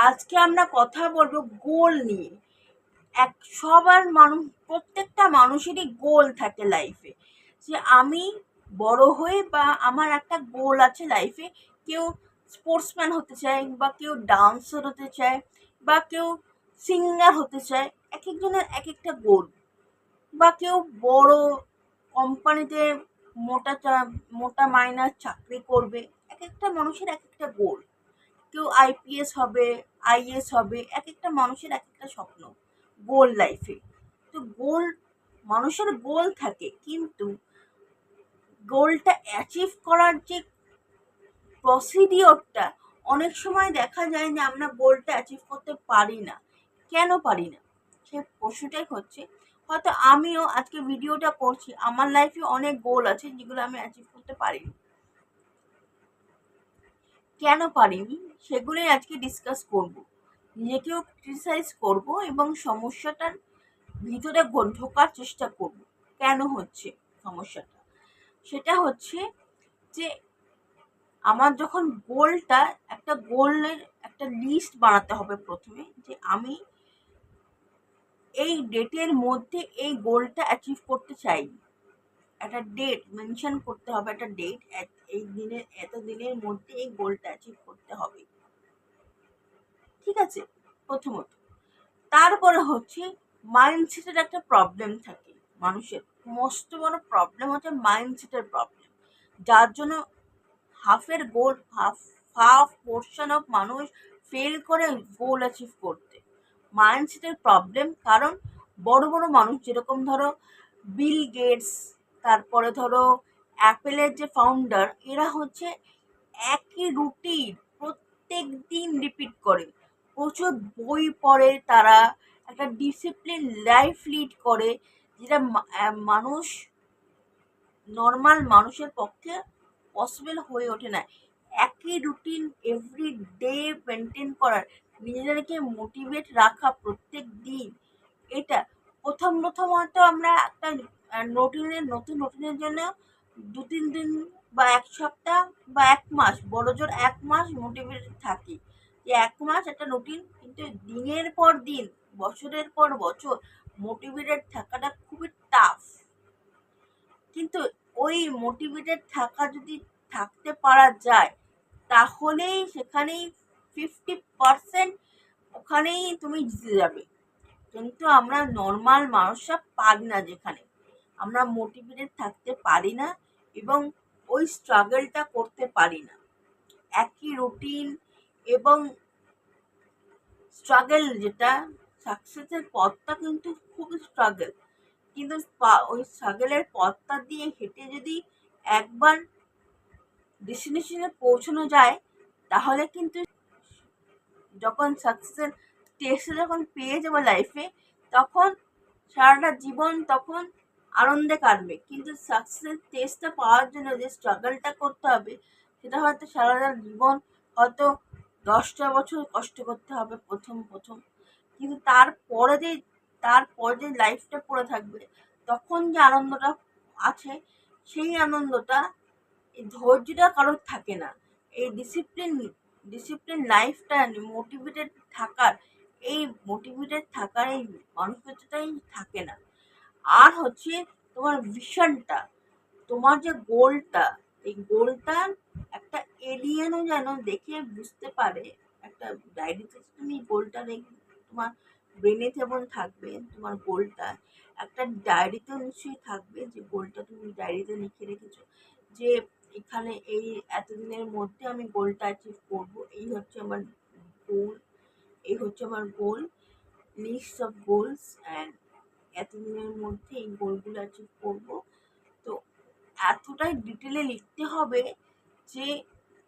আজকে আমরা কথা বলবো গোল নিয়ে। প্রত্যেকটা মানুষেরই গোল থাকে লাইফে, যে আমি বড় হয়ে বা আমার একটা গোল আছে লাইফে। কেউ স্পোর্টসম্যান হতে চায়, বা কেউ ডান্সার হতে চায়, বা কেউ সিঙ্গার হতে চায়। এক একজনের এক একটা গোল। বা কেউ বড় কোম্পানিতে মোটা মাইনার চাকরি করবে। এক একটা মানুষের এক একটা গোল। কেউ আইপিএস হবে, আইএস হবে। এক একটা মানুষের এক একটা স্বপ্ন, গোল লাইফে। তো মানুষের গোল থাকে, কিন্তু গোলটা অ্যাচিভ করার যে প্রসিডিওরটা, অনেক সময় দেখা যায় যে আমরা গোলটা অ্যাচিভ করতে পারি না। কেন পারি না, সে প্রশ্নটাই হচ্ছে। হয়তো আমিও আজকে ভিডিওটা করছি, আমার লাইফে অনেক গোল আছে যেগুলো আমি অ্যাচিভ করতে পারিনি। কেন পারিনি সেগুলোই আজকে ডিসকাস করব। নিজেকেও ক্রিটিসাইজ করব এবং সমস্যাটার ভিতরে ঢোকার চেষ্টা করব। কেন হচ্ছে সমস্যাটা, সেটা হচ্ছে যে আমার যখন গোলের একটা লিস্ট বানাতে হবে প্রথমে, যে আমি এই ডেটের মধ্যে এই গোলটা অ্যাচিভ করতে চাই। একটা ডেট মেনশন করতে হবে, একটা ডেট, এই দিনের এত দিনের মধ্যে এই গোলটা অ্যাচিভ করতে হবে। ঠিক আছে, প্রথমত। তারপরে হচ্ছে মাইন্ডসেটের একটা প্রবলেম থাকে মানুষের। মস্ত বড় প্রবলেম হচ্ছে মাইন্ডসেটের প্রবলেম, যার জন্য হাফ পোর্শন অফ মানুষ ফেল করে গোল অ্যাচিভ করতে। মাইন্ডসেটের প্রবলেম, কারণ বড় বড় মানুষ যেরকম ধরো বিল গেটস, তারপরে ধরো অ্যাপেলের যে ফাউন্ডার, এরা হচ্ছে একই রুটিন প্রত্যেক দিন রিপিট করে। প্রচুর বই পড়ে তারা, একটা ডিসিপ্লিন লাইফ লিড করে, যেটা নর্মাল মানুষের পক্ষে পসিবল হয়ে ওঠে না। একই রুটিন এভরি ডে মেনটেন করার, নিজেদেরকে মোটিভেট রাখা প্রত্যেক দিন, এটা প্রথম হয়তো আমরা একটা নতুন রুটিনের জন্য 2-3 দিন বা 1 সপ্তাহ বা 1 মাস, বড় জোর 1 মাস মোটিভেটেড থাকি, যে 1 মাস একটা রুটিন। কিন্তু দিনের পর দিন, বছরের পর বছর মোটিভেটেড থাকাটা খুবই টাফ। কিন্তু ওই মোটিভেটেড থাকতে পারা যায়, তাহলেই সেখানেই 50% ওখানেই তুমি জিতে যাবে। কিন্তু আমরা নর্মাল মানুষরা পারি না, যেখানে আমরা মোটিভেটেড থাকতে পারি না এবং ওই স্ট্রাগলটা করতে পারি না। একই রুটিন এবং স্ট্রাগল, যেটা সাকসেসের পথটা কিন্তু খুবই স্ট্রাগল। কিন্তু ওই স্ট্রাগলের পথটা দিয়ে হেঁটে যদি একবার ডেস্টিনেশনে পৌঁছানো যায়, তাহলে কিন্তু যখন সাকসেসের টেস্টে যখন পেয়ে যাবো লাইফে, তখন সারাটা জীবন তখন আনন্দে কাটবে। কিন্তু সাকসেসের টেস্টটা পাওয়ার জন্য যে স্ট্রাগলটা করতে হবে, সেটা হয়তো সারাটা জীবন, হয়তো 10টা বছর কষ্ট করতে হবে প্রথম। কিন্তু তারপরে যে লাইফটা পড়ে থাকবে, তখন যে আনন্দটা আছে, সেই আনন্দটা, এই ধৈর্যটা কারোর থাকে না। এই ডিসিপ্লিন লাইফটা, মোটিভেটেড থাকার এই মানসিকতাটাই থাকে না। আর হচ্ছে তোমার ভিশনটা, তোমার যে গোলটা, এই গোলটা একটা এলিয়েনও যেন দেখে বুঝতে পারে। একটা ডায়েরিতে তুমি গোলটা রেখে, তোমার ব্রেনে যেমন থাকবে তোমার গোলটা, একটা ডায়েরিতেও নিশ্চয়ই থাকবে, যে গোলটা তুমি ডায়েরিতে লিখে রেখেছো, যে এখানে এই এতদিনের মধ্যে আমি গোলটা অ্যাচিভ করবো। গোল এই হচ্ছে আমার গোল, লিস্ট অফ গোলস, অ্যান্ড এতদিনের মধ্যে এই গোলগুলো অ্যাচিভ করবো। তো এতটাই ডিটেলে লিখতে হবে যে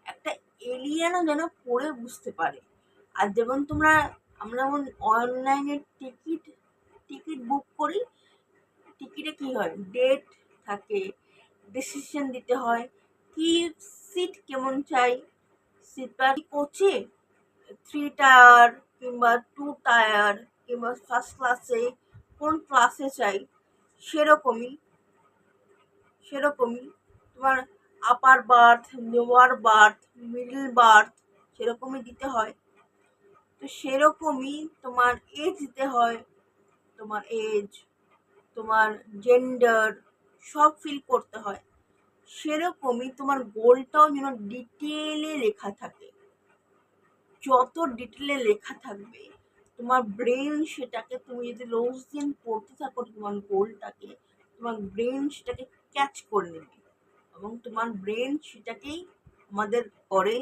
একটা এলিয়েনও যেন পড়ে বুঝতে পারে। আর যেমন আমরা যেমন অনলাইনে টিকিট বুক করি, টিকিটে কি হয়, ডেট থাকে, ডিসিশন দিতে হয়, কি সিট কেমন চাই, সিটটা কোচে 3 টায়ার কিংবা 2 টায়ার, কিংবা ফার্স্ট ক্লাসে, কোন ক্লাসে চাই, সেরকমই তোমার upper berth, lower birth, middle birth, সেরকমই দিতে হয়। তো তো সেরকমই তোমার এজ দিতে হয়, তোমার এজ, তোমার জেন্ডার সব ফিল করতে হয়। সেরকমই তোমার গোলটাও যেন ডিটেলে লেখা থাকে। যত ডিটেলে লেখা থাকবে তোমার ব্রেন সেটাকে, তুমি যদি রোজ দিন পড়তে থাকো তোমার গোলটাকে, তোমার ব্রেন সেটাকে ক্যাচ করে নেবে এবং তোমার ব্রেন সেটাকেই আমাদের করে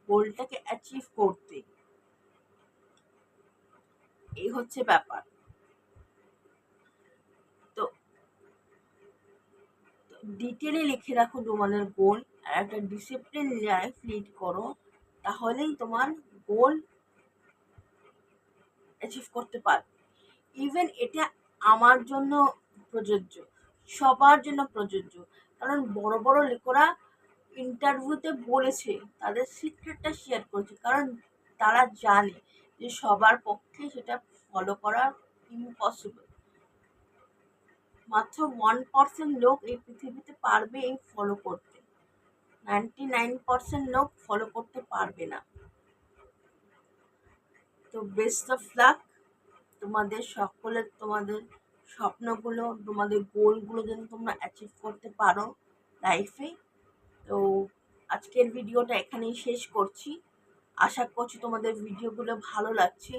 গোলটাকে অ্যাচিভ করতে। এই হচ্ছে ব্যাপার। তো ডিটেলে লিখে রাখো তোমাদের গোল, আর একটা ডিসিপ্লিন লাইফ লিড করো, তাহলেই তোমার গোল অ্যাচিভ করতে পারবে। ইভেন এটা আমার জন্য প্রযোজ্য, সবার জন্য প্রযোজ্য। কারণ বড় বড় লেখকরা ইন্টারভিউতে বলেছে, তাদের সিক্রেটটা শেয়ার করেছে, কারণ তারা জানে যে সবার পক্ষে সেটা ফলো করা ইম্পসিবল। মাত্র 1% লোক এই পৃথিবীতে পারবে এই ফলো করতে, 99% লোক ফলো করতে পারবে না। তো বেস্ট অফ লাক তোমাদের সকলের, তোমাদের স্বপ্নগুলো, তোমাদের গোলগুলো যেন তোমরা অ্যাচিভ করতে পারো লাইফে। তো আজকের ভিডিওটা এখানেই শেষ করছি। আশা করছি তোমাদের ভিডিওগুলো ভালো লাগছে।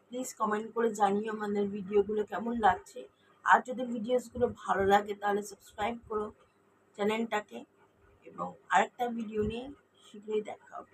প্লিজ কমেন্ট করে জানিও আমাদের ভিডিওগুলো কেমন লাগছে। আর যদি ভিডিওসগুলো ভালো লাগে তাহলে সাবস্ক্রাইব করো চ্যানেলটাকে, এবং আরেকটা ভিডিও নিয়ে শীঘ্রই দেখা হবে।